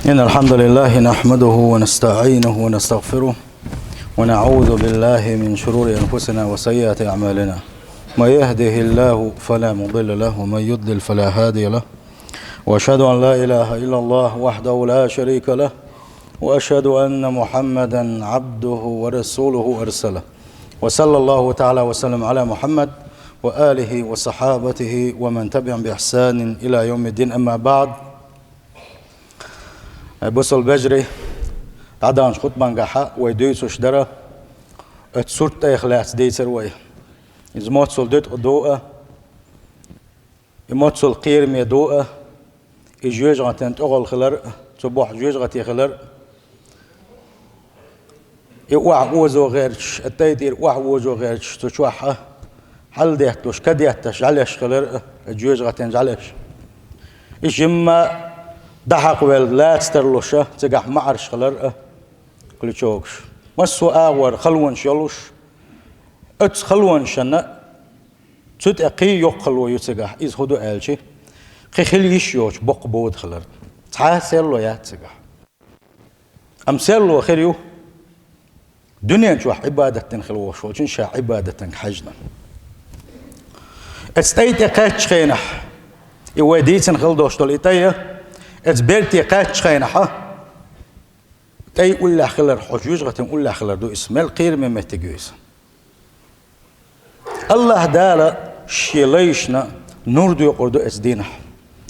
إن الحمد لله نحمده ونستعينه ونستغفره ونعوذ بالله من شرور أنفسنا وسيئات أعمالنا. ما يهده الله فلا مضل له ومن يضلل فلا هادي له، وأشهد أن لا إله إلا الله وحده لا شريك له، وأشهد أن محمدا عبده ورسوله أرسله، وصلى الله تعالى وسلم على محمد وآله وصحابته ومن تبعهم بإحسان إلى يوم الدين. أما بعد، بوصل بجري عدانش خطبان قحا ويدويسوش درا اتسورت اخلاص ديسر وي ازموتسول دوت قدوءة اموتسول قيرم يدوءة اجويج غاتين تغل خلر تبوح جويج غاتي خلر يوح ووزو غيرش التايتير وح ووزو غيرش تشوحها حل ديهتوش كديهتش عليش خلر جويج غاتين جعليش اجمع ضحك ولا تسترلوشة تجح معرش خلر كل شوكش مسو آور خلون شلوش اتس خلون شنا تود أقي يقلو يتجح إذ هدو ألشي خليش يوش بق بود خلر تعسلو يا تجح أمسلو خيريو دنيا شو عبادة خلوش وشين شا عبادة حجنا استيت قاتش خينح يوديتن خلدوش تليتيه اتبرتي قاتش خينحه تاي ولا خلر حجوج غتن ولا خلر دو اسم القير من متجوز الله دالا شيليشنا نور دو يقردو اتدينح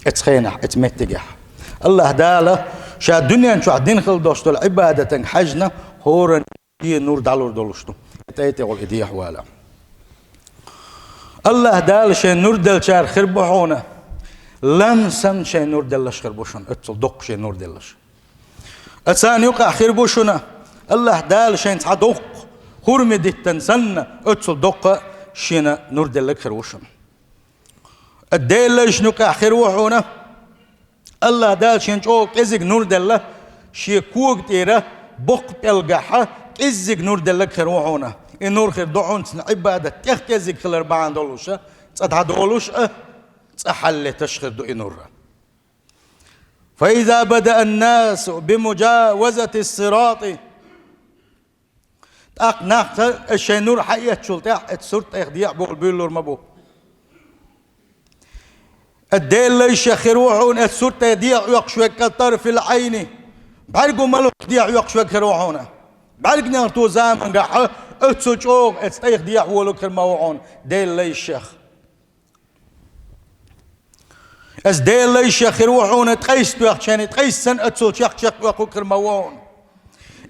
اتخينح اتمتجح الله دالا شا الدنيا نشو عدين خلدوشتو العبادة حجنا هورن هي نور دالور دولشتو تايتي قول اديح والا الله دالا شا نور دل شار خربحونا لم سن شيء نور دلش خربوشون اتصل دق شيء نور دلش اتسان يقع خربوشنا الله دال شيء تعدق خرم ديتن سن اتصل دق شينا نور دلك خربوشون الدلش نقع خروحونا الله دال شيء جوك ازق نور دله شي كوك تيره بق تلقحه ازق نور دلك خروحونا النور خير دعون عباده تخزق خلر بعد دولوشه تصدولوش تحل تشخر دو إنورا. فإذا بدأ الناس بمجاوزة الصراط أقنعت الشيء نور حية شلتاح اتسرت اخديع بول بيلور مبو الدين ليش خروحون اتسرت يديع يقشوك كالطرف العيني بعرقوا ملو يديع يقشوك خروحونا بعرق نارتو زامن قحا اتسوچوك اتستيخديع ولو كرموعون دين ليش از ديل ليش خروحون تقيس توخشان تقيس سن اتسول شخ شخ وقو كرموون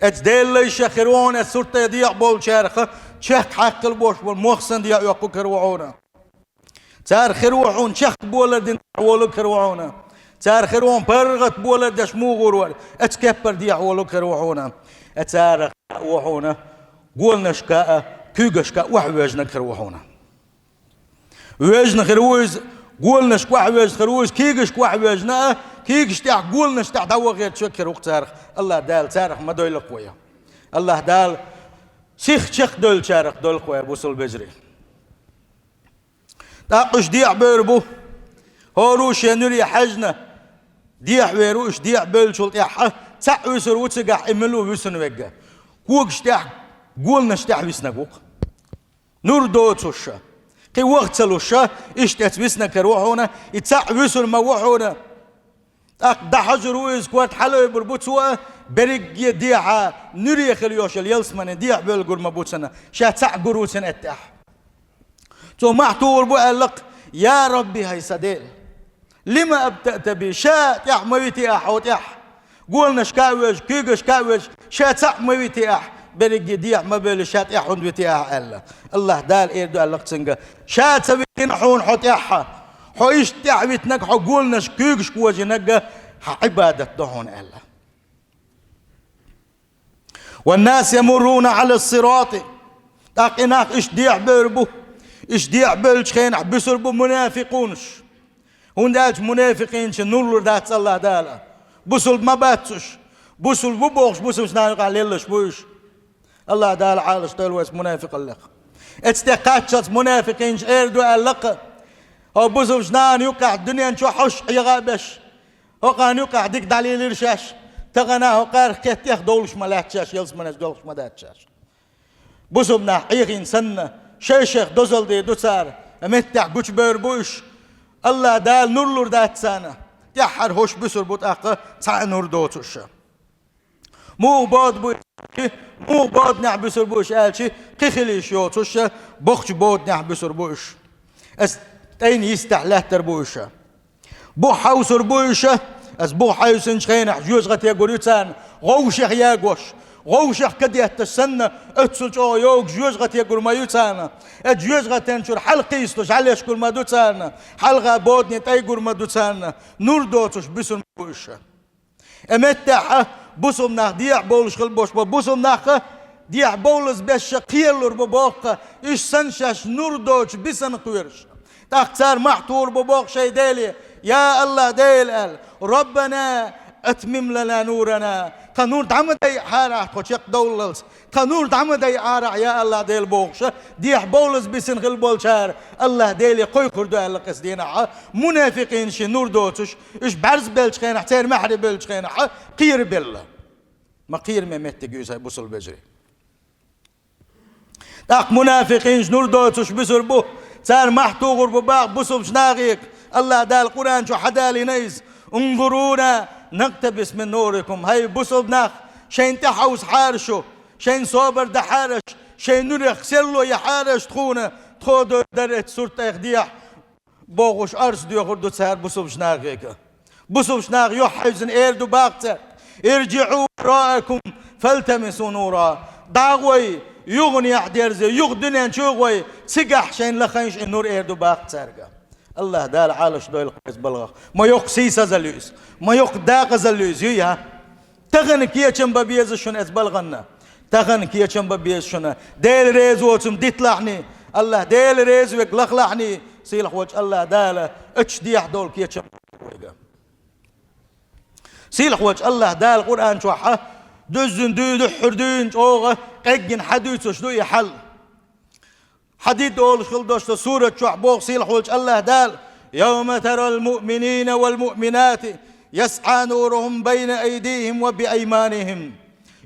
از ديل ليش خروحون السورة يضيع بول شارخه شخ حق البوش والمخصن ديع وقو كروحون تار خروحون شخ بولدين ولو كروحون تار خروحون برغت بولد دشمو غرور اتكبر ديع ولو كروحون تار خروحون قولنا شكاء كوغشكاء وحوجنا كروحون وجنا خروز قولنا شكوا حواج خروج كيغش كوا حواجنا كيغش تاع قولنا تاع دوا غير تشكر وقت تاريخ الله دال تاريخ ما دويل قويا الله دال شيخ شيخ دول تاريخ دول قويا بوصل بجري تاقش ديع بيربو هوروش ينوري حجنا ديع ويروش ديع بيل تاع تاع وسر وتقع املو وسن وقا كوغش تاع قولنا تاع وسنقوق نور دوتوش كي وقت سلوشة اشتت بسنا كروحونا يتسعبسوا الموحونا أقدح حجرويز كوات حلو بربوتسوا برق يديعها نري خليوش اليلسمان يديع بلقر مبوتسنا شا تسعقروسن اتح تو معتور بقلق يا ربي هاي سديل لما أبتأت بي شا تح مويتي أح وتح قولنا شكاوش كيغش كاوش شا تسع مويتي أح برق يديع ما بلشات يحون بتاعها ألا الله دال إيردو ألق تنقى شات سويتين حون حتاحها حويش تعبتنك حقولنا شكيكش كواجنك عبادة دهون ألا والناس يمرون على الصراط تاقناق إش ديع بربو إش ديع بلشخين بسربو منافقونش هون داج منافقين شنور دات الله دالا بسل ما باتش بسل ببوغش بسل سنانق عليلش بوش الله دال عالش تلوس منافق اللق اتستقاتشت منافقين ايردو اللق او بوزو جنان يقع الدنيا نشو حش يغابش هو قان يقع ديك دليل الرشاش تغناه قار كتيخ دولش ملاتشاش يلس منش دولش مداتشاش بوسمنا حقيقين سنة شيخ دوزل دي دوسار امتع بوش بيربوش الله دال نور دات سنة يحر هوش بسر بوت اقا تاع نور دوتوش مو بود بوش مو بود نح بسر بوش الشي قخليش يوتوش بوخش بود نح بسر بوش اس تين يستحله تربوش بو حوسر بوش اس بو حيوسن شخينح جوز غت يقول يتان غوشخ ياغوش غوشخ كديه تسنة اتسلج او يوغ جوز غت يقول ما يتان جوز غت تنشر حلقي يستوش عليش كل ما دوتان حلقه بودني تايغور ما دوتان نور دوتوش بسن بوش امتح بوسم ناخ ديع بولش خل بوش بوسم ناخ ديع بولز بش قيلور ببوق ايش سنشش نور دوتش بسن قويرش تختار محتور ببوق شي ديلي يا الله ديل ال ربنا اتمم لنا نورنا قانون دعم دي حارع خوشيق دوللز قانون دعم دي عارع يا الله ديل بوغش ديح بولز بسن غل بولشار الله ديلي قوي كردو الله قصدينا منافقين شي نور دوتش اش برز بلش خينا حتير محري بلش خينا قير بالله ما قير ممت جوزها بوصل بجري داق منافقين نور دوتش بسر بو صار محتوغر بباق بوصل شناغيك الله دال القرآن شو حدالي نيز انظرونا نقتبس من نوركم هاي بوصل ناخ شين تحوس حارشو شين صوبر دحارش شين نور يخسلو يحارش تخونه تخودو درت صورت اخديح بوغوش ارس ديو خردو تسهر بوصل شناغيك بوصل شناغ يحيزن ايردو باقتك ارجعوا وراءكم فالتمسوا نورا داغوي يغني احديرزي يغدنين شوغوي سقح شين لخنش النور ايردو باقتك الله دال عالش دويل قيس بلغ ما يوق سيسا زلوس ما يوق داق زلوس يا تغن كيا چنبا بيز شون از بلغنا تغن كيا چنبا بيز شون ديل ريز وتم ديتلحني الله ديل ريز ويقلخلحني سيلح وجه الله دال اتش ديح دول كيا چنبا سيلح وجه الله دال القرآن شوحة دزن دود حردين اوغه قجن حديث شدو يحل حديد دول خلدوش سورة شعبوغ سيلح وجه الله دال يوم ترى المؤمنين والمؤمنات يسعى نورهم بين أيديهم وبأيمانهم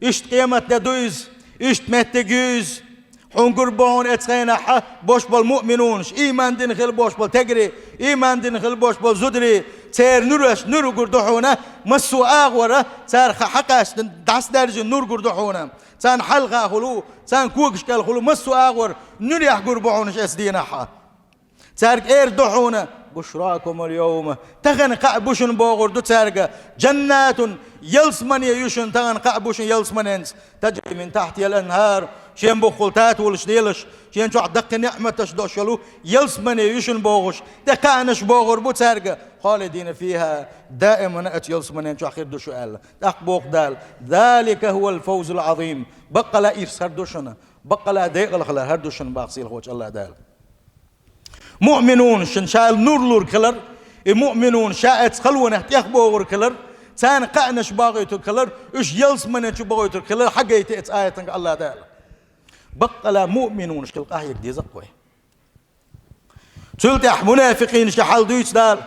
إشت قيمة دويز إشت متجيز حنقر بون اتخينا بوش بالمؤمنونش إيمان دين خل بوش بال تجري إيمان دين خل بوش بال زدري تير نورش نور قردحونا مسو آغورة تير حقاش دعس درج نور قردحونا تان حلقة خلو تان كوكش كالخلو مسو آغور نور يحقر بونش اسدينا حا تير اير دحونا بشراكم اليوم تغن قعبوشن بوغر دو تارقة جنات يلسمن يوشن تغن قعبوشن يلسمننس تجري من تحت الأنهار شين بخلتات ولش ديلش شين شو عدق نعمة تشدوشلو يلسمن يوشن بوغش تقانش بوغر بو تارقة خالدين فيها دائما أت يلسمنن شو أخير دوشو قال تقبوق دال ذلك هو الفوز العظيم بقى لا إرس هردوشنا بقى لا ديقل خلا هردوشن باقسيل خوش الله دال مؤمنون شنشال نور لور كلر مؤمنون شاءت خلونا تيخبور كلر تان قعنش باغيتو كلر اش يلس من باغيتو كلر حقيتي ات آية الله تعالى بقى لا مؤمنون شكل قاهيك دي زقوي تلتح منافقين شحال دويس دار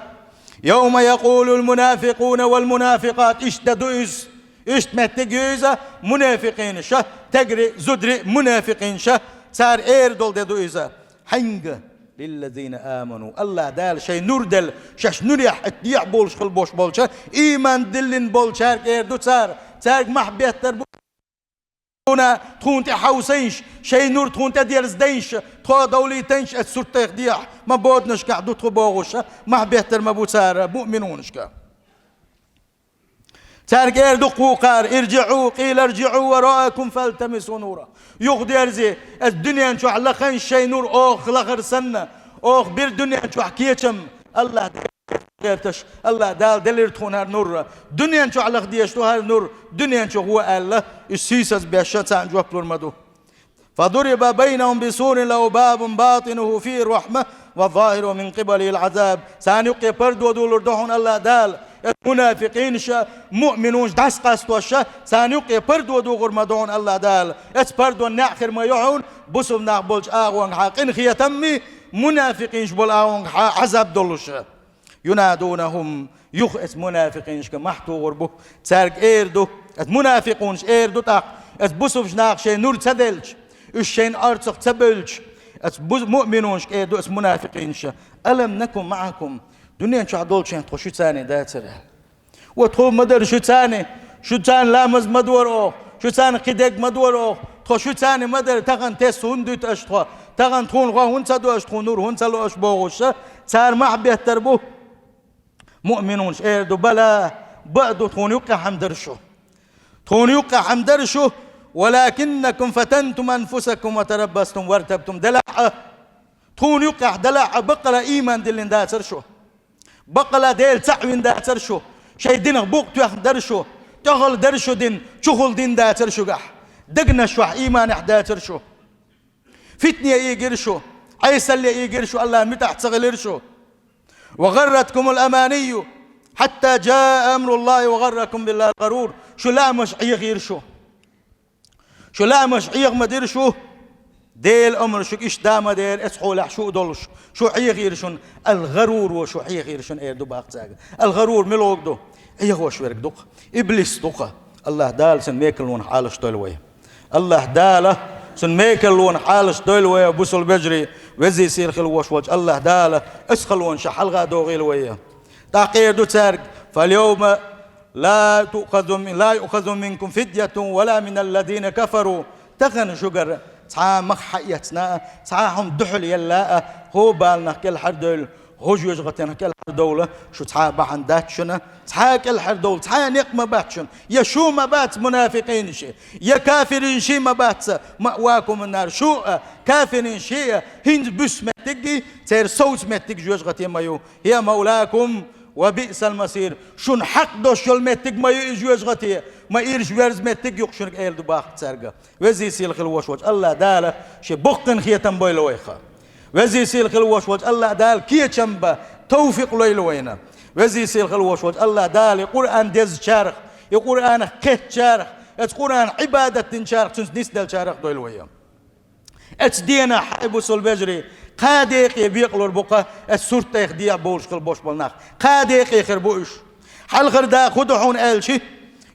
يوم يقول المنافقون والمنافقات اشتدويس اشتمتجيزة منافقين شه تجري زدري منافقين شه صار اير دول دويزة حنجة للذين آمنوا الله دال شيء نور دل شش نوريح اتيع بولش خل بوش بولشة إيمان دلن بولشار كير دو تار تارك محبيت تربونا تكون تحوسينش شيء نور تكون تديرز دينش تخو دولي تنش السرت يخديع ما بودنش قعدو تخبوغش محبيت ترمبو تار مؤمنونش كا تارك اير دو قوقار ارجعوا قيل ارجعوا وراءكم فالتمسوا نورا يغدي ارزي الدنيا نشو على خين شي نور اوخ لاخر سنه اوخ بير دنيا نشو حكيتم الله ديرتش الله دال دلير تكون هار نور دنيا نشو على خديش تو هار نور دنيا نشو هو الله السيسس بيشات عن جوك مدو فضرب بينهم بسور له باب باطنه فيه الرحمه والظاهر من قبله العذاب سانيقي بردو دولر دهون الله دال المنافقين شا مؤمنون داس قاستو شا سانيقي بردو دوغر مدون الله دال اس بردو ناخر ما يعون بسم ناقبلش اغوان حاقين خيتمي منافقين شبول اغوان عذاب دولش ينادونهم يخ اس منافقين شك محتو غربو تسارق ايردو اس منافقونش ايردو تاق اس بوسوفش ناقشين نور تسدلش الشين ارتسق تبلش اس مؤمنونش ايردو اس منافقينش ألم نكن معكم دنيا شو عدول شين تخو شو تاني داتر وتخو مدر شو تاني شو تاني لامز مدورو شو تاني قدق مدورو تخو شو تاني مدر تغن تس هندوت اشتخو تغن تخون غا هنسا دو اشتخو نور هنسا لو اشبوغوش تار معبيه تربو مؤمنونش ايردو بلا بعدو تخون يوقع حمدرشو تخون يوقع حمدرشو ولكنكم فتنتم أنفسكم وتربصتم وارتبتم دلع تخون يوقع دلع بقلا إيمان دلين داتر شو بقلا ديل تعوين داتر شو شي دين بوق تيخ درشو تغل درشو دين شغل دين داتر شو قح دقنا شو إيمان داتر شو فتنة يجرشو عيسى اللي يجرشو الله متحت صغلرشو وغرتكم الأماني حتى جاء أمر الله وغركم بالله الغرور شو لا مش عيغ شو شو لا مش عيغ مدير شو ديل أمر شو إيش دام ديل إسحو لح شو دولش شو عيغ يرشون الغرور وشو عيغ يرشون إيه دو باقتاق الغرور ملوك دو عيغ وشو يرك دوق إبليس دوقة الله دال سن ميكلون حالش دولوية الله داله سن ميكلون حالش دولوية بوسل بجري وزي سير خل وش الله داله اسخلون شحلغا دوغي لوية تعقير دو تارك فاليوم لا يؤخذ منكم فدية ولا من الذين كفروا تغن شجر تعا مخحيتنا تعاهم دحل يلا هو بالنا كل حردل هو جوجغتنا كل حردولة شو تعا بعن داتشنا تعا كل حردول تعا نقمة باتشن يا شو ما بات منافقين شيء يا كافرين شيء ما بات مأواكم النار شو كافرين شيء هند بس متجي تير صوت متج جوجغتي مايو يا مولاكم وبئس المصير شون حق دوش المتج ما يجوز غتيه ما يرج ورز متج يقشنك ايل دباخ تسرقه وزي سيل خلوش وجه الله داله شي بقن خيتم بويلويخه وزي سيل خلوش وجه الله دال كي تشمبا توفيق لويلوينا وزي سيل خلوش وجه الله دال قران دز شارخ القران كت شارخ القران عباده شارخ تنس دل شارخ دويلويا اتدينا حيبو سول بجري قاديق يبيقلو البقى السورة يخديع بولش كل بوش بالناخ قاديق يخربوش حل غردا خدحون الشي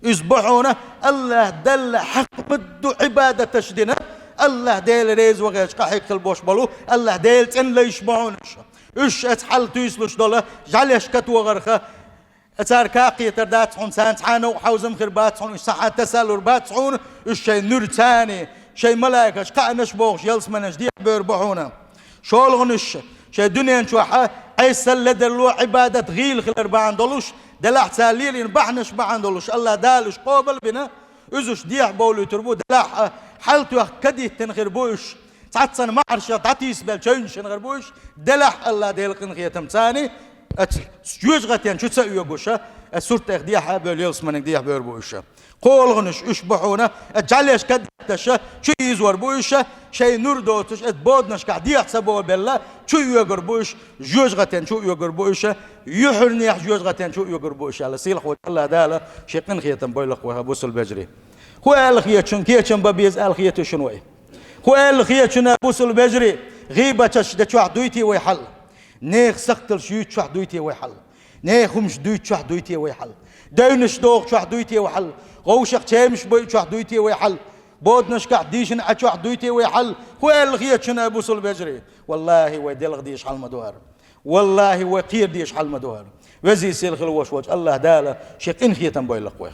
يصبحون الله دل حق بدو عبادة تشدنا الله ديل ريز وغيش قاحيك كل بوش بالو الله ديل تن ليشبعونش اش اتحل تيسلوش دولا جعليش كتو غرخة اتار كاقية تردات حون سانتحانو حوزم خربات حون ساعة تسالور بات حون الشي نور تاني شي ملايكة شقعنش بوغش يلسمنش دي بيربحونا شولغنش شي دنيا نشوحة عيسى اللي دلو عبادة غيل خلر باعندولوش دلح ساليلين بحنش باعندولوش الله دالش قوبل بنا ازوش ديح بولو تربو دلح حالتو كديه تنغربوش تعطسن معرشة تعطيس بالشنش نغربوش دلح الله ديلقن خيتم ثاني جوجغتين شو تسوي يقوشة السورة ديحها بوليلس منك ديح بيربوشة قولغنش اشبحونا اجعليش كدتش شو يزور بوشة شي نور دوتش اتبودنش قاعد يحسبوا بالله شو يقربوش جوجغتين شو يقربوش يحرني جوجغتين شو يقربوش على سيل خو الله داله شيقن خيتم بويلق وها بوس البجري هو الخيتشن كيتشن بابيز الخيتو شنوي هو الخيتشن بوس البجري غيبه تشد واحد دويتي ويحل نيخ سختل شيوت واحد دويتي ويحل نيخ مش دويت واحد دويتي ويحل داينش دوغ واحد دويتي ويحل غوشق تيمش بويت واحد دويتي ويحل بودنش قاعد ديشن واحد دويتي ويحل هو الخيتشن ابوس البجري والله ويدل غديش حل مدوار والله وقير ديش حل مدوار وزي سيل خلوش وجه الله داله شيقين خيتم بويلق ويخ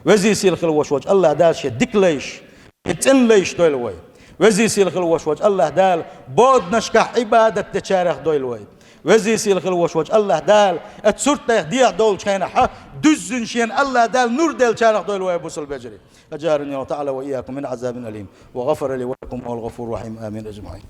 وزي سيل خلوش وجه الله دال شدك ليش يتن ليش دويلوي وزي سيل خلوش وجه الله دال بودنش قاعد عباده تشارخ دويلوي وزي سيل خلوش وجه الله دال اتسرت ديع دول كان ح دزن شين الله دال نور دل شارخ دويلوي ابوس البجري اجارني الله تعالى واياكم من عذاب اليم وغفر لي ولكم والغفور الرحيم امين اجمعين.